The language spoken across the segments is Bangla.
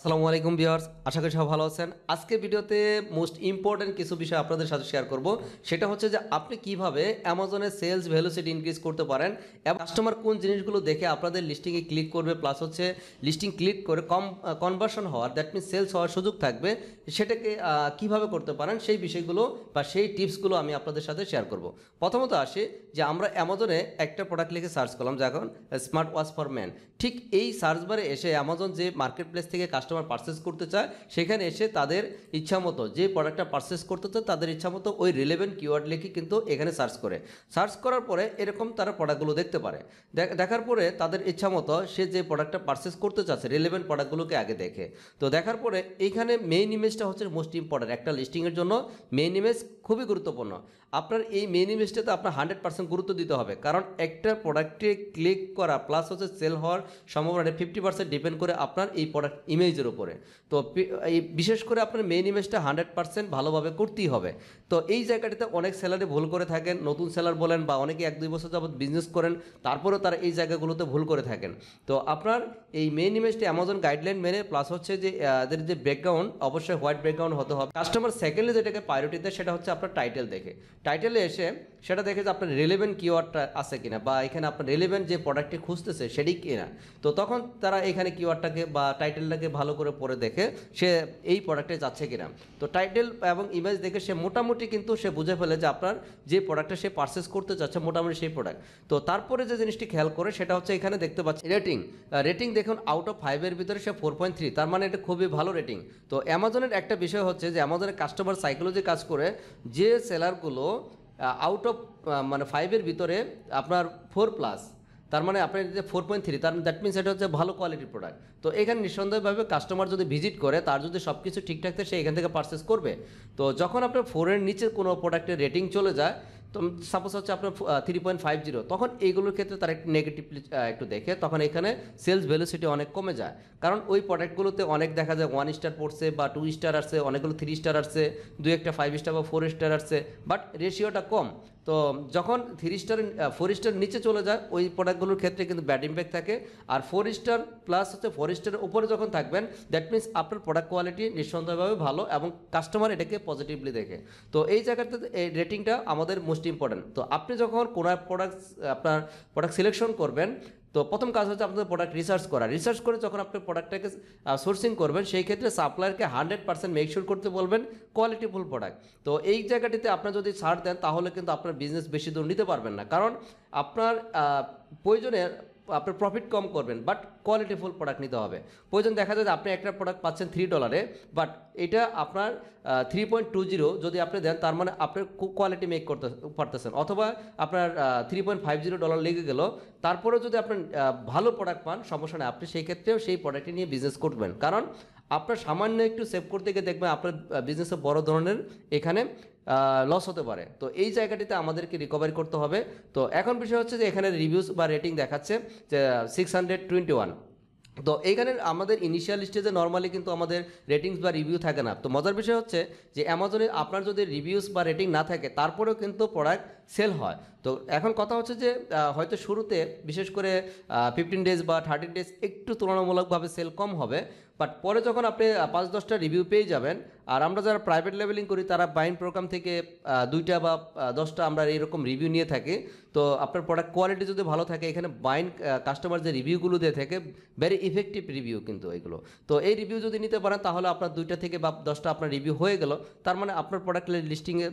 আসসালামু আলাইকুম ভিউয়ার্স, আশা করি সব ভালো আছেন। আজকে ভিডিওতে মোস্ট ইম্পর্টেন্ট কিছু বিষয় আপনাদের সাথে শেয়ার করব। সেটা হচ্ছে যে আপনি কিভাবে অ্যামাজনে সেলস ভেলোসিটি ইনক্রিজ করতে পারেন এবং কাস্টমার কোন জিনিসগুলো দেখে আপনাদের লিস্টিংয়ে ক্লিক করবে, প্লাস হচ্ছে লিস্টিং ক্লিক করে কনভার্সন হওয়ার, দ্যাট মিনস সেলস হওয়ার সুযোগ থাকবে, সেটাকে কিভাবে করতে পারেন সেই বিষয়গুলো বা সেই টিপসগুলো আমি আপনাদের সাথে শেয়ার করব। প্রথমত আসি যে আমরা অ্যামাজনে একটা প্রোডাক্ট লিখে সার্চ করলাম, যখন স্মার্ট ওয়াচ ফর ম্যান। ঠিক এই সার্চ বারে এসে অ্যামাজন যে মার্কেট প্লেস থেকে কাস্টমার পারচেস করতে চায়, সেখানে এসে তাদের ইচ্ছা মতো যে প্রোডাক্টটা পারচেস করতে চায় তাদের ইচ্ছা মতো ওই রিলেভেন্ট কিওয়ার্ড লিখে কিন্তু এখানে সার্চ করার পরে এরকম তারা প্রোডাক্টগুলো দেখতে পারে। দেখার পরে তাদের ইচ্ছা মতো সে যে প্রোডাক্টটা পারচেস করতে চাচ্ছে রিলেভেন্ট প্রোডাক্টগুলোকে আগে দেখে। তো দেখার পরে এইখানে মেইন ইমেজটা হচ্ছে মোস্ট ইম্পর্টেন্ট। একটা লিস্টিংয়ের জন্য মেইন ইমেজ খুবই গুরুত্বপূর্ণ। আপনার এই মেইন ইমেজটাতে আপনার 100% গুরুত্ব দিতে হবে, কারণ একটা প্রোডাক্টে ক্লিক করা প্লাস হচ্ছে সেল হওয়ার সম্ভাবনা 50% ডিপেন্ড করে আপনার এই প্রোডাক্ট ইমেজের উপরে। তো এই বিশেষ করে আপনার মেইন ইমেজটা 100% ভালোভাবে করতেই হবে। তো এই জায়গাটিতে অনেক সেলারে ভুল করে থাকেন, নতুন সেলার বলেন বা অনেকে 1-2 বছর যাবত বিজনেস করেন, তারপরেও তারা এই জায়গাগুলোতে ভুল করে থাকেন। তো আপনার এই মেইন ইমেজটি অ্যামাজন গাইডলাইন মেনে, প্লাস হচ্ছে যে এদের যে ব্যাকগ্রাউন্ড অবশ্যই হোয়াইট ব্যাকগ্রাউন্ড হতে হবে। কাস্টমার সেকেন্ডলি যেটাকে প্রায়োরিটি দেয় সেটা হচ্ছে আপনার টাইটেল দেখে। টাইটেলে এসে সেটা দেখে যে আপনার রিলেভেন্ট কিওয়ার্ডটা আছে কিনা, বা এখানে আপনার রিলেভেন্ট যে প্রোডাক্টটি খুঁজতেছে সেটি কিনা। তো তখন তারা এখানে কিওয়ার্ডটাকে বা টাইটেলটাকে ভালো করে পড়ে দেখে সে এই প্রোডাক্টে যাচ্ছে কিনা। তো টাইটেল এবং ইমেজ দেখে সে মোটামুটি কিন্তু সে বুঝে ফেলে যে আপনার যে প্রোডাক্টটা সে পারচেস করতে চাচ্ছে মোটামুটি সেই প্রোডাক্ট। তো তারপরে যে জিনিসটি খেয়াল করে সেটা হচ্ছে এখানে দেখতে পাচ্ছি রেটিং দেখুন আউট অফ 5-এর ভিতরে সে 4.3, তার মানে এটা খুবই ভালো রেটিং। তো অ্যামাজনের একটা বিষয় হচ্ছে যে অ্যামাজনের কাস্টমার সাইকোলজি কাজ করে, যে সেলারগুলো আউট অফ 5-এর ভিতরে আপনার 4+, তার মানে আপনার যে 4.3, তার দ্যাট মিনস এটা হচ্ছে ভালো কোয়ালিটির প্রোডাক্ট। তো এখানে নিঃসন্দেহভাবে কাস্টমার যদি ভিজিট করে, তার যদি সব কিছু ঠিকঠাক থাকে সে এখান থেকে পারচেস করবে। তো যখন আপনার 4-এর নিচে কোনো প্রোডাক্টের রেটিং চলে যায়, তো সাপোজ হচ্ছে আপনার 3.50, তখন এইগুলোর ক্ষেত্রে তারা একটু নেগেটিভলি একটু দেখে, তখন এখানে সেলস ভ্যালুসিটি অনেক কমে যায়। কারণ ওই প্রোডাক্টগুলোতে অনেক দেখা যায় 1 স্টার পড়ছে বা 2 স্টার আসছে, অনেকগুলো 3 স্টার আসছে, 2-একটা 5 স্টার বা 4 স্টার আসছে, বাট রেশিওটা কম। তো যখন 4 স্টার নিচে চলে যায় ওই প্রোডাক্টগুলোর ক্ষেত্রে কিন্তু ব্যাড ইম্প্যাক্ট থাকে। আর 4 স্টার প্লাস হচ্ছে 4 স্টারের উপরে যখন থাকবেন, দ্যাট মিনস আপনার প্রোডাক্ট কোয়ালিটি নিঃসন্দেহভাবে ভালো এবং কাস্টমার এটাকে পজিটিভলি দেখে। তো এই জায়গাতে এই রেটিংটা আমাদের মোস্ট ইম্পর্টেন্ট। তো আপনি যখন কোনো আপনার প্রোডাক্ট সিলেকশন করবেন, তো প্রথম কাজ হচ্ছে আপনাদের প্রোডাক্ট রিসার্চ করে যখন আপনি প্রোডাক্টটাকে সোর্সিং করবেন, সেই ক্ষেত্রে সাপ্লায়ারকে 100% মেকশিওর করতে বলবেন কোয়ালিটিফুল প্রোডাক্ট। তো এই জায়গাটিতে আপনার যদি ছাড় দেন তাহলে কিন্তু আপনার বিজনেস বেশি দূর নিতে পারবেন না, কারণ আপনার প্রয়োজনে আপনার প্রফিট কম করবেন, বাট কোয়ালিটিফুল প্রোডাক্ট নিতে হবে। প্রয়োজন দেখা যায় যে আপনি একটা প্রোডাক্ট পাচ্ছেন $3, বাট এটা আপনার 3.20 যদি আপনি দেন, তার মানে আপনার কোয়ালিটি মেক করতে পারতেছেন। অথবা আপনার $3.50 লেগে গেল, তারপরেও যদি আপনার ভালো প্রোডাক্ট পান, সমস্যা নেই, আপনি সেই ক্ষেত্রেও সেই প্রোডাক্টটি নিয়ে বিজনেস করবেন। কারণ আপনার সামান্য একটু সেভ করতে গিয়ে দেখবেন আপনার বিজনেসে বড় ধরনের এখানে লস হতে পারে। তো এই জায়গাটিতে আমাদেরকে রিকভারি করতে হবে। তো এখন বিষয় হচ্ছে যে এখানে রিভিউস বা রেটিং দেখাচ্ছে যে 621। তো এইখানে আমাদের ইনিশিয়াল স্টেজে নর্মালি কিন্তু আমাদের রেটিংস বা রিভিউ থাকে না। তো মজার বিষয় হচ্ছে যে অ্যামাজনে আপনার যদি রিভিউস বা রেটিং না থাকে, তারপরেও কিন্তু প্রোডাক্ট সেল হয়। তো এখন কথা হচ্ছে যে হয়তো শুরুতে বিশেষ করে 15 ডেজ বা 30 ডেজ একটু তুলনামূলকভাবে সেল কম হবে, বাট পরে যখন আপনি 5-10টা রিভিউ পেয়ে যাবেন, আর আমরা যারা প্রাইভেট লেভেলিং করি তারা বাইন প্রোগ্রাম থেকে 2টা বা 10টা আমরা এইরকম রিভিউ নিয়ে থাকি। তো আপনার প্রোডাক্ট কোয়ালিটি যদি ভালো থাকে, এখানে বাইন কাস্টমার যে রিভিউগুলো দিয়ে থাকে ভেরি ইফেক্টিভ রিভিউ কিন্তু এগুলো। তো এই রিভিউ যদি নিতে পারেন তাহলে আপনার 2টা থেকে বা 10টা আপনার রিভিউ হয়ে গেল, তার মানে আপনার প্রোডাক্টের লিস্টিংয়ে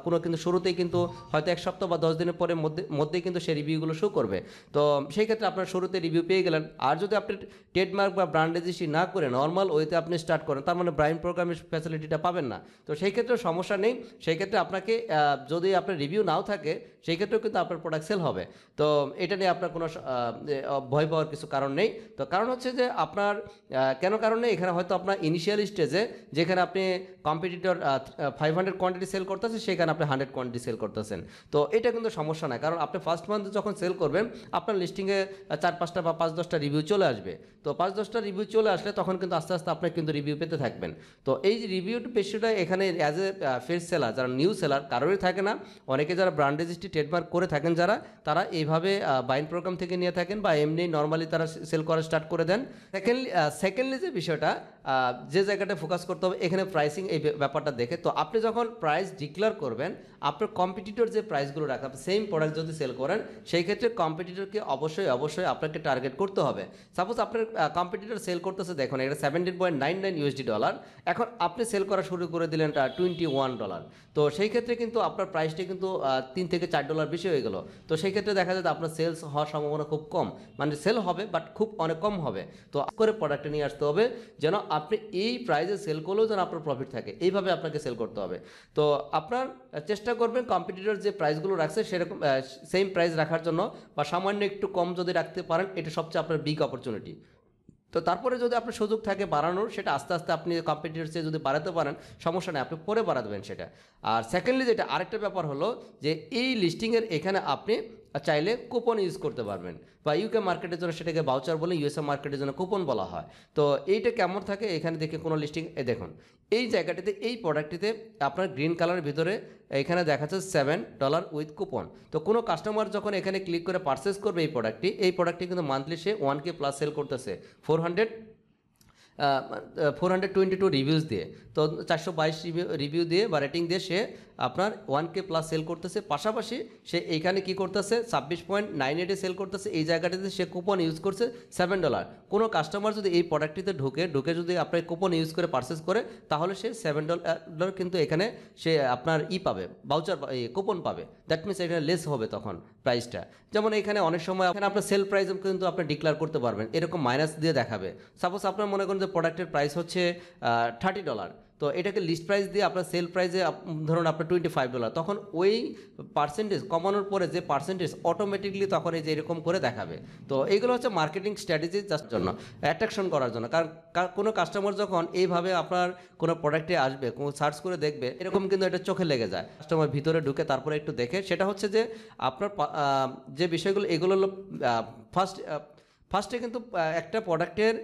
কোনো কিন্তু শুরুতেই কিন্তু হয়তো 1 সপ্তাহ বা 10 দিনের পরে মধ্যেই কিন্তু সেই রিভিউগুলো শো করবে। তো সেই ক্ষেত্রে আপনার শুরুতে রিভিউ পেয়ে গেলেন। আর যদি আপনি ট্রেডমার্ক বা ব্র্যান্ড রেজিস্ট্রি না করে নর্মাল ওয়েতে আপনি স্টার্ট করেন, তার মানে ব্রাইন প্রোগ্রামের ফ্যাসিলিটিটা পাবেন না। তো সেই ক্ষেত্রে সমস্যা নেই, সেই ক্ষেত্রে আপনাকে যদি আপনার রিভিউ নাও থাকে সেই ক্ষেত্রেও কিন্তু আপনার প্রোডাক্ট সেল হবে। তো এটা নিয়ে আপনার কোনো ভয় পাওয়ার কিছু কারণ নেই। তো কারণ হচ্ছে যে আপনার কেন কারণ নেই, এখানে হয়তো আপনার ইনিশিয়াল স্টেজে যেখানে আপনি কম্পিটিটর 500 কোয়ান্টিটি সেল করতেছেন, সেখানে আপনি 100 কোয়ান্টিটি সেল করতেছেন। তো এটা কিন্তু সমস্যা না, কারণ আপনি ফার্স্ট মান্থে যখন সেল করবেন আপনার লিস্টিংয়ে 4-5টা বা 5-10টা রিভিউ চলে আসবে। তো 5-10টা রিভিউ চলে আসলে তখন কিন্তু আস্তে আস্তে আপনি কিন্তু রিভিউ পেতে থাকবেন। তো এই যে রিভিউ পেশিটা এখানে অ্যাজ এ ফ্রেশ সেলার, যারা নিউ সেলার কারোরই থাকে না। অনেকে যারা ব্র্যান্ড রেজিস্ট্রি ট্রেডমার্ক করে থাকেন, তারা এইভাবে বাইন প্রোগ্রাম থেকে নিয়ে থাকেন বা এমনি নর্মালি তারা সেল করা স্টার্ট করে দেন। সেকেন্ডলি যে বিষয়টা যে জায়গাটা ফোকাস করতে হবে এখানে প্রাইসিং এই ব্যাপারটা দেখে। তো আপনি যখন প্রাইস ডিক্লেয়ার করবেন, আপনার কম্পিটিটর যে প্রাইসগুলো রাখা, সেম প্রোডাক্ট যদি সেল করেন সেই ক্ষেত্রে কম্পিটিটরকে অবশ্যই আপনাকে টার্গেট করতে হবে। সাপোজ আপনার কম্পিটিটর সেল করতেছে, দেখুন এটা $17.99, এখন আপনি সেল করা শুরু করে দিলেন $21। তো সেই ক্ষেত্রে কিন্তু আপনার প্রাইসটি কিন্তু $3 থেকে $4 বেশি হয়ে গেল। তো সেই ক্ষেত্রে দেখা যায় আপনার সেলস হওয়ার সম্ভাবনা খুব কম, মানে সেল হবে বাট খুব অনেক কম হবে। তো করে প্রোডাক্টে নিয়ে আসতে হবে যেন আপনি এই প্রাইসে সেল করলেও যেন আপনার প্রফিট থাকে, এইভাবে আপনাকে সেল করতে হবে। তো আপনার চেষ্টা করবেন কম্পিটিটর যে প্রাইসগুলো রাখছে সেরকম সেম প্রাইস রাখার জন্য, বা সামান্য একটু কম যদি রাখতে পারেন এটা সবচেয়ে আপনার বিগ অপরচুনিটি। তো তারপরে যদি আপনার সুযোগ থাকে বাড়ানোর, সেটা আস্তে আস্তে আপনি কম্পিটিটর চেয়ে যদি বাড়াতে পারেন সমস্যা নেই, আপনি পরে বাড়া দেবেন সেটা। আর সেকেন্ডলি যেটা আরেকটা ব্যাপার হলো যে এই লিস্টিংয়ের এখানে আপনি চাইলে কুপন ইউজ করতে পারবেন, বা ইউকে মার্কেটের জন্য সেটাকে ভাউচার বলে, ইউএসএ মার্কেটের জন্য কুপন বলা হয়। তো এইটা কেমন থাকে এখানে দেখে কোনো লিস্টিং দেখুন, এই জায়গাটিতে এই প্রোডাক্টটিতে আপনার গ্রিন কালারের ভিতরে এখানে দেখাচ্ছে $7 উইথ কুপন। তো কোনো কাস্টমার যখন এখানে ক্লিক করে পারচেস করবে এই প্রোডাক্টটি কিন্তু মান্থলি সে 1K প্লাস সেল করতেছে 422 রিভিউজ দিয়ে। তো 422 রিভিউ দিয়ে বা রেটিং দিয়ে সে আপনার 1K প্লাস সেল করতেছে। পাশাপাশি সে এইখানে কি করতেছে 26.98 সেল করতেছে। এই জায়গাটিতে সে কুপন ইউজ করছে $7। কোনো কাস্টমার যদি এই প্রোডাক্টটিতে ঢুকে যদি আপনার কুপন ইউজ করে পারচেস করে তাহলে সে $7 কিন্তু এখানে সে আপনার পাবে, ভাউচার কুপন পাবে। দ্যাট মিনস এখানে লেস হবে তখন প্রাইসটা। যেমন এখানে অনেক সময় এখানে আপনার সেল প্রাইস কিন্তু আপনি ডিক্লেয়ার করতে পারবেন, এরকম মাইনাস দিয়ে দেখাবে। সাপোজ আপনার মনে করেন যে প্রোডাক্টের প্রাইস হচ্ছে $30, তো এটাকে লিস্ট প্রাইস দিয়ে আপনার সেল প্রাইসে ধরুন আপনার $25, তখন ওই পার্সেন্টেজ কমানোর পরে যে পার্সেন্টেজ অটোমেটিকলি তখন এই যে এরকম করে দেখাবে। তো এইগুলো হচ্ছে মার্কেটিং স্ট্র্যাটেজি জাস্ট জন্য, অ্যাট্রাকশন করার জন্য। কারণ কোনো কাস্টমার যখন এইভাবে আপনার কোনো প্রোডাক্টে আসবে, কোনো সার্চ করে দেখবে, এরকম কিন্তু এটা চোখে লেগে যায়। কাস্টমার ভিতরে ঢুকে তারপরে একটু দেখে, সেটা হচ্ছে যে আপনার যে বিষয়গুলো এগুলো হলো ফার্স্টে কিন্তু একটা প্রোডাক্টের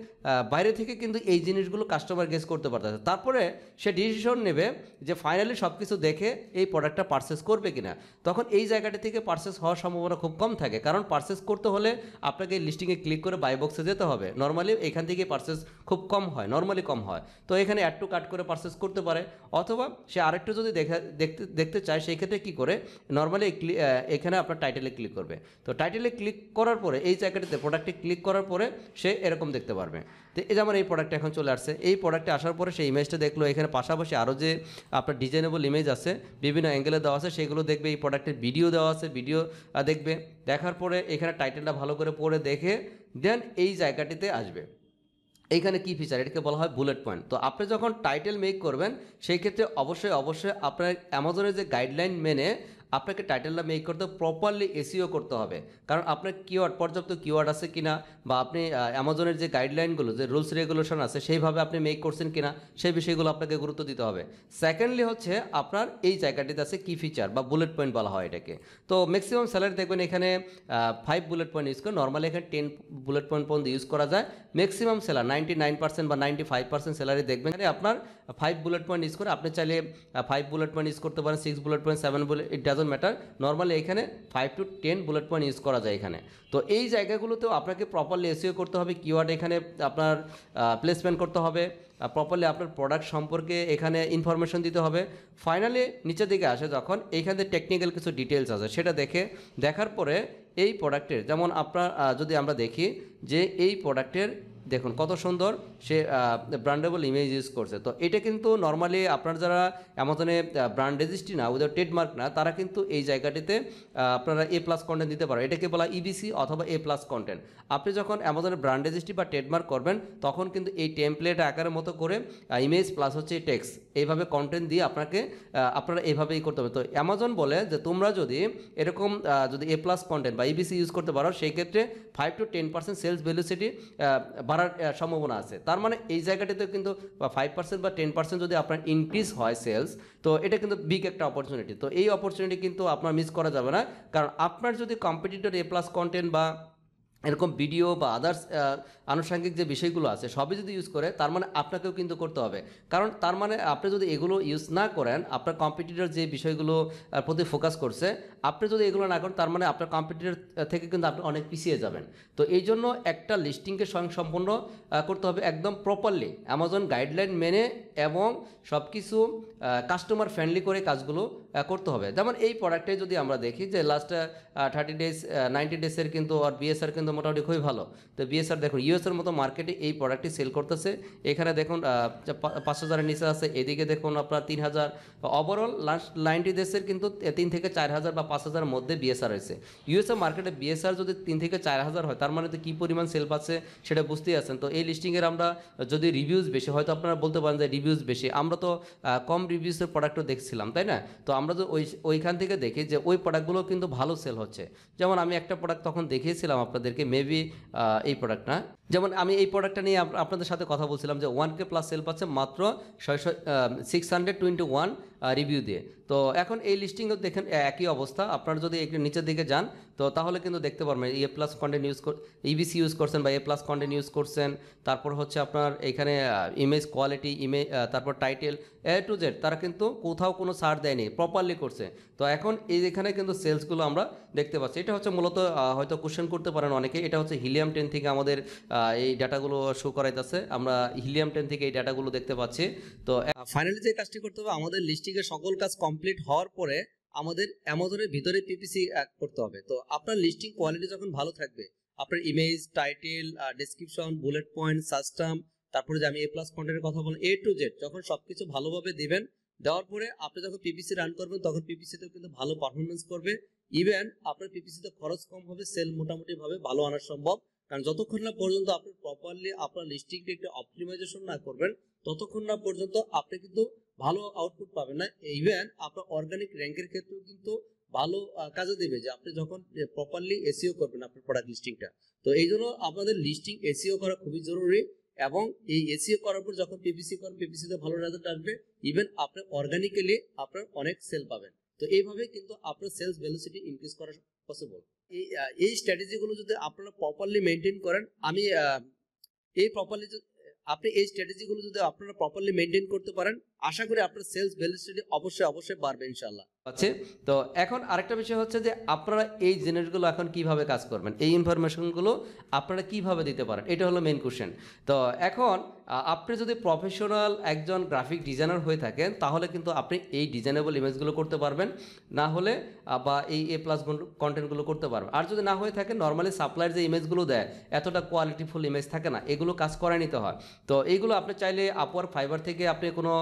বাইরে থেকে কিন্তু এই জিনিসগুলো কাস্টমার গেস করতে পারতেছে, তারপরে সে ডিসিশন নেবে যে ফাইনালি সব কিছু দেখে এই প্রোডাক্টটা পারচেস করবে কিনা। তখন এই জায়গাটি থেকে পারচেস হওয়ার সম্ভাবনা খুব কম থাকে, কারণ পারচেস করতে হলে আপনাকে এই লিস্টিংয়ে ক্লিক করে বাই বক্সে যেতে হবে। নর্মালি এখান থেকে পারচেস খুব কম হয়, নর্মালি কম হয়। তো এখানে অ্যাড টু কার্ট করে পারচেস করতে পারে, অথবা সে আরেকটু যদি দেখতে চায় সেই ক্ষেত্রে কী করে নর্মালি এখানে আপনার টাইটেলে ক্লিক করবে। তো টাইটেলে ক্লিক করার পরে এই জায়গাটিতে প্রোডাক্টে ক্লিক করার পরে সে এরকম দেখতে পারবে। তো এই যেমন এই প্রোডাক্ট এখন চলে আসছে, এই প্রোডাক্টে আসার পরে সেই ইমেজটা দেখলো, এখানে পাশাপাশি আরও যে আপনার ডিজাইনেবল ইমেজ আছে বিভিন্ন অ্যাঙ্গেলে দেওয়া আছে সেগুলো দেখবে, এই প্রোডাক্টের ভিডিও দেওয়া আছে ভিডিও দেখবে। দেখার পরে এখানে টাইটেলটা ভালো করে পড়ে দেখে দেন এই জায়গাটিতে আসবে। এইখানে কি ফিচার, এটাকে বলা হয় বুলেট পয়েন্ট। তো আপনি যখন টাইটেল মেক করবেন সেই ক্ষেত্রে অবশ্যই আপনার অ্যামাজনের যে গাইডলাইন মেনে আপনাকে টাইটেলটা মেক করতে প্রপারলি এসইও করতে হবে। কারণ আপনার পর্যাপ্ত কিওয়ার্ড আছে কিনা, বা আপনি অ্যামাজনের যে গাইডলাইনগুলো, যে রুলস রেগুলেশন আছে সেইভাবে আপনি মেক করছেন কিনা, সেই বিষয়গুলো আপনাকে গুরুত্ব দিতে হবে। সেকেন্ডলি হচ্ছে আপনার এই জায়গাটিতে আছে কি ফিচার বা বুলেট পয়েন্ট বলা হয় এটাকে। তো ম্যাক্সিমাম স্যালারি দেখবেন এখানে 5 বুলেট পয়েন্ট ইউজ করে, নর্মালি এখানে 10 বুলেট পয়েন্ট পর্যন্ত ইউজ করা যায়। ম্যাক্সিমাম সেলার 99% বা 95% স্যালারি দেখবেন আপনার 5 বুলেট পয়েন্ট ইউজ করে। আপনি চাইলে 5 বুলেট পয়েন্ট ইউজ করতে পারেন, 6 bullet point, 7 bullet, it doesn't matter. Normally এখানে 5 to 10 বুলেট পয়েন্ট ইউজ করা যায় এখানে। তো এই জায়গাগুলোতেও আপনাকে প্রপারলি এসইও করতে হবে, কিওয়ার্ড এখানে আপনার প্লেসমেন্ট করতে হবে, প্রপারলি আপনার প্রোডাক্ট সম্পর্কে এখানে ইনফরমেশন দিতে হবে। ফাইনালি নিচের দিকে আসে যখন এইখানে টেকনিক্যাল কিছু ডিটেলস আছে সেটা দেখার পরে এই প্রোডাক্টের যেমন আপনার যদি আমরা দেখি যে এই প্রোডাক্টের দেখুন কত সুন্দর সে ব্র্যান্ডেবল ইমেজ ইউজ করছে। তো এটা কিন্তু নর্মালি আপনার যারা অ্যামাজনে ব্র্যান্ড রেজিস্ট্রি না, উইদাউট ট্রেডমার্ক না, তারা কিন্তু এই জায়গাটিতে আপনারা A+ কন্টেন্ট দিতে পারো। এটাকে বলা ইবিসি অথবা A+ কন্টেন্ট। আপনি যখন অ্যামাজনের ব্র্যান্ড রেজিস্ট্রি বা ট্রেডমার্ক করবেন তখন কিন্তু এই টেমপ্লেট আকারের মতো করে ইমেজ প্লাস হচ্ছে টেক্সট এইভাবে কন্টেন্ট দিয়ে আপনারা এইভাবেই করতে হবে। তো অ্যামাজন বলে যে তোমরা যদি এরকম যদি A+ কন্টেন্ট বা ইবিসি ইউজ করতে পারো সেই ক্ষেত্রে 5 to 10% সেলস ভ্যালুসিটি বাড়ার সম্ভাবনা আছে। তার মানে এই জায়গাটিতে কিন্তু 5% বা 10% যদি আপনার ইনক্রিজ হয় সেলস, তো এটা কিন্তু বিগ একটা অপরচুনিটি। তো এই অপরচুনিটি কিন্তু আপনার মিস করা যাবে না, কারণ আপনার যদি কম্পিটিটর A+ কন্টেন্ট বা এরকম ভিডিও বা আদার্স আনুষঙ্গিক যে বিষয়গুলো আছে সবই যদি ইউজ করে, তার মানে আপনাকেও কিন্তু করতে হবে। কারণ তার মানে আপনি যদি এগুলো ইউজ না করেন, আপনার কম্পিটিটর যে বিষয়গুলো প্রতি ফোকাস করছে, আপনি যদি এগুলো না করেন, তার মানে আপনার কম্পিটিটর থেকে কিন্তু আপনি অনেক পিছিয়ে যাবেন। তো এই জন্য একটা লিস্টিংকে স্বয়ংসম্পূর্ণ করতে হবে একদম প্রপারলি, অ্যামাজন গাইডলাইন মেনে এবং সব কিছু কাস্টমার ফ্রেন্ডলি করে কাজগুলো করতে হবে। যেমন এই প্রোডাক্টে যদি আমরা দেখি যে লাস্ট 30 ডেজ 90 ডেজের কিন্তু আর বিএসআর কিন্তু মোটামুটি খুবই ভালো। তো বিএসআর দেখুন ইউএসের মতো মার্কেটে এই প্রোডাক্টটি সেল করতেছে। এখানে দেখুন 5,000-এর নিচে আছে, এদিকে দেখুন আপনার 3,000। ওভারঅল লাস্ট 90 ডেজের কিন্তু 3 থেকে 4,000 বা 5,000-এর মধ্যে বিএসআর হয়েছে। ইউএসএ মার্কেটে বিএসআর যদি 3 থেকে 4,000 হয়, তার মানে তো কী পরিমাণ সেল পাচ্ছে সেটা বুঝতেই আছেন। তো এই লিস্টিংয়ের আমরা যদি রিভিউজ বেশি, হয়তো আপনারা বলতে পারেন যে রিভিউজ বেশি, আমরা তো কম রিভিউসের প্রোডাক্টও দেখছিলাম, তাই না? তো আমরা তো ওইখান থেকে দেখি যে ওই প্রোডাক্টগুলো কিন্তু ভালো সেল হচ্ছে। যেমন আমি একটা প্রোডাক্ট তখন দেখিয়েছিলাম আপনাদেরকে, মেবি এই প্রোডাক্ট না, যেমন আমি এই প্রোডাক্টটা নিয়ে আপনাদের সাথে কথা বলছিলাম যে 1K প্লাস সেল পাচ্ছে মাত্র 621 রিভিউ দিয়ে। তো এখন এই লিস্টিংও দেখেন একই অবস্থা। আপনারা যদি একটু নিচের দিকে যান, তো তাহলে কিন্তু দেখতে পারবেন এ প্লাস কন্টেন্ট ইবিসি ইউজ করছেন বা এ প্লাস কন্টেন্ট ইউজ করছেন। তারপর হচ্ছে আপনার এখানে ইমেজ কোয়ালিটি, তারপর টাইটেল, টু জেড তারা কিন্তু কোথাও কোনো ছাড় দেয়নি, প্রপারলি করছে। তো এখন এখানে কিন্তু সেলসগুলো আমরা দেখতে পাচ্ছি। এটা হচ্ছে মূলত হয়তো কোশ্চেন করতে পারেন অনেকে, এটা হচ্ছে হিলিয়াম 10 থেকে আমাদের এই ডাটাগুলো শো করাইতেছে। আমরা হিলিয়াম 10 থেকে এই ডাটাগুলো দেখতে পাচ্ছি। তো ফাইনালি যে কাজটি করতে হবে, আমাদের লিস্টিংয়ের সকল কাজ কমপ্লিট হওয়ার পরে আমাদের অ্যামাজনের ভিতরে পিপিসি করতে হবে। তো আপনার লিস্টিং কোয়ালিটি যখন ভালো থাকবে, আপনার image, title, description, bullet point, সাবস্টাম, তারপরে যে আমি এ প্লাস কন্টেন্টের কথা বললাম, এ টু জেড যখন সবকিছু ভালোভাবে দিবেন, দেওয়ার পরে আপনি যখন পিপিসি রান করবেন, তখন পিপিসিতেও কিন্তু ভালো পারফরমেন্স করবে। ইভেন আপনার পিপিসিতে খরচ কম হবে, সেল মোটামুটি ভাবে ভালো আনা সম্ভব। কারণ যতক্ষণ না পর্যন্ত আপনি প্রপারলি আপনার লিস্টিংটা একটু অপটিমাইজেশন না করবেন, ততক্ষণ না পর্যন্ত আপনি কিন্তু ভালো আউটপুট পাবেন না। ইভেন আপনার অর্গানিক র্যাঙ্কের ক্ষেত্রেও কিন্তু ভালো কাজে দেবে যে আপনি যখন প্রপারলি এসইও করবেন আপনার প্রোডাক্ট লিস্টিংটা। তো এই জন্য আপনাদের লিস্টিং এসইও করা খুবই জরুরি। এবং এই এসইও করার পর যখন পিপিসি করেন, পিপিসিতে ভালো রেজাল্ট আসবে। ইভেন আপনি অর্গানিক্যালি আপনার অনেক সেল পাবেন। তো এইভাবে কিন্তু আপনার সেলস ভেলোসিটি ইনক্রিজ করা পসিবল। এই স্ট্র্যাটেজিগুলো যদি আপনারা প্রপারলি মেনটেন করেন, আমি এই প্রপারলি আপনি এই স্ট্র্যাটেজিগুলো যদি আপনারা প্রপারলি মেনটেন করতে পারেন, আশা করি আপনার সেলস ভেলোসিটি অবশ্যই বাড়বে ইনশাআল্লাহ। আছে। তো এখন আরেকটা বিষয় হচ্ছে যে আপনারা এই জিনিসগুলো এখন কিভাবে কাজ করবেন, এই ইনফরমেশনগুলো আপনারা কিভাবে দিতে পারেন, এটা হলো মেইন কোশ্চেন। তো এখন আপনি যদি প্রফেশনাল একজন গ্রাফিক ডিজাইনার হয়ে থাকেন, তাহলে কিন্তু আপনি এই ডিজাইনেবল ইমেজগুলো করতে পারবেন, না হলে বা এই এ প্লাস কন্টেন্টগুলো করতে পারবেন। আর যদি না হয়ে থাকে, নর্মালি সাপ্লাইয়ের যে ইমেজগুলো দেয় এতটা কোয়ালিটিফুল ইমেজ থাকে না, এগুলো কাজ করায় নিতে হয়। তো এইগুলো আপনি চাইলে আপওয়ার্ক, ফাইবার থেকে আপনি কোনো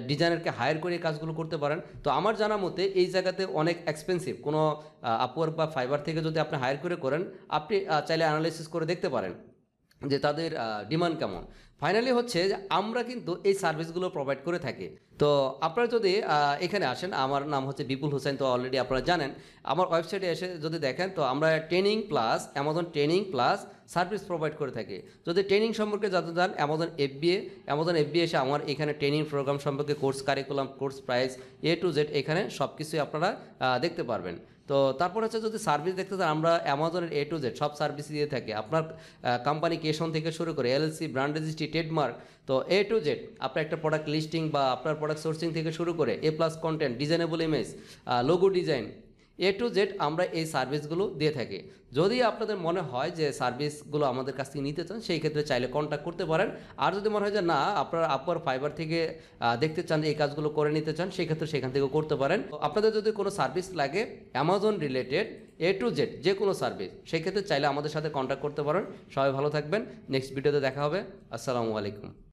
ডিজাইনারকে হায়ার করে কাজগুলো করতে পারেন। তো আমার জানা মতে এই জায়গাতে অনেক এক্সপেন্সিভ, কোনো আপওয়ার্ক বা ফাইবার থেকে যদি আপনি হায়ার করেন, আপনি চাইলে অ্যানালাইসিস করে দেখতে পারেন যে তাদের ডিমান্ড কেমন। ফাইনালি হচ্ছে যে আমরা কিন্তু এই সার্ভিসগুলো প্রোভাইড করে থাকি। তো আপনারা যদি এখানে আসেন, আমার নাম হচ্ছে বিপুল হোসেন, তো অলরেডি আপনারা জানেন। আমার ওয়েবসাইটে এসে যদি দেখেন, তো আমরা training plus Amazon training plus service provide করে থাকি। যদি ট্রেনিং সম্পর্কে জানতে চান, অ্যামাজন এফবিএ এসে আমার এখানে ট্রেনিং প্রোগ্রাম সম্পর্কে course curriculum, course price, A to Z এখানে সব কিছুই আপনারা দেখতে পারবেন। তো তারপর হচ্ছে যদি সার্ভিস দেখতে চান, আমরা অ্যামাজনের এ টু জেড সব সার্ভিস দিয়ে থাকি। আপনার কোম্পানি ক্রিয়েশন থেকে শুরু করে এলএলসি, ব্র্যান্ড রেজিস্ট্রি, ট্রেডমার্ক, তো এ টু জেড আপনার একটা প্রোডাক্ট লিস্টিং বা আপনার প্রোডাক্ট সোর্সিং থেকে শুরু করে A plus content, designable image, logo design, A to Z আমরা এই সার্ভিসগুলো দিয়ে থাকি। যদি আপনাদের মনে হয় যে সার্ভিসগুলো আমাদের কাছ থেকে নিতে চান, সেই ক্ষেত্রে চাইলে কন্ট্যাক্ট করতে পারেন। আর যদি মনে হয় যে না, আপনারা আপওয়ার্ক, ফাইবার থেকে দেখতে চান, এই কাজগুলো করে নিতে চান, সেই ক্ষেত্রে সেখান থেকেও করতে পারেন। আপনাদের যদি কোনো সার্ভিস লাগে Amazon related A to Z যে কোনো সার্ভিস, সেই ক্ষেত্রে চাইলে আমাদের সাথে কন্ট্যাক্ট করতে পারেন। সবাই ভালো থাকবেন, নেক্সট ভিডিওতে দেখা হবে। আসসালামু আলাইকুম।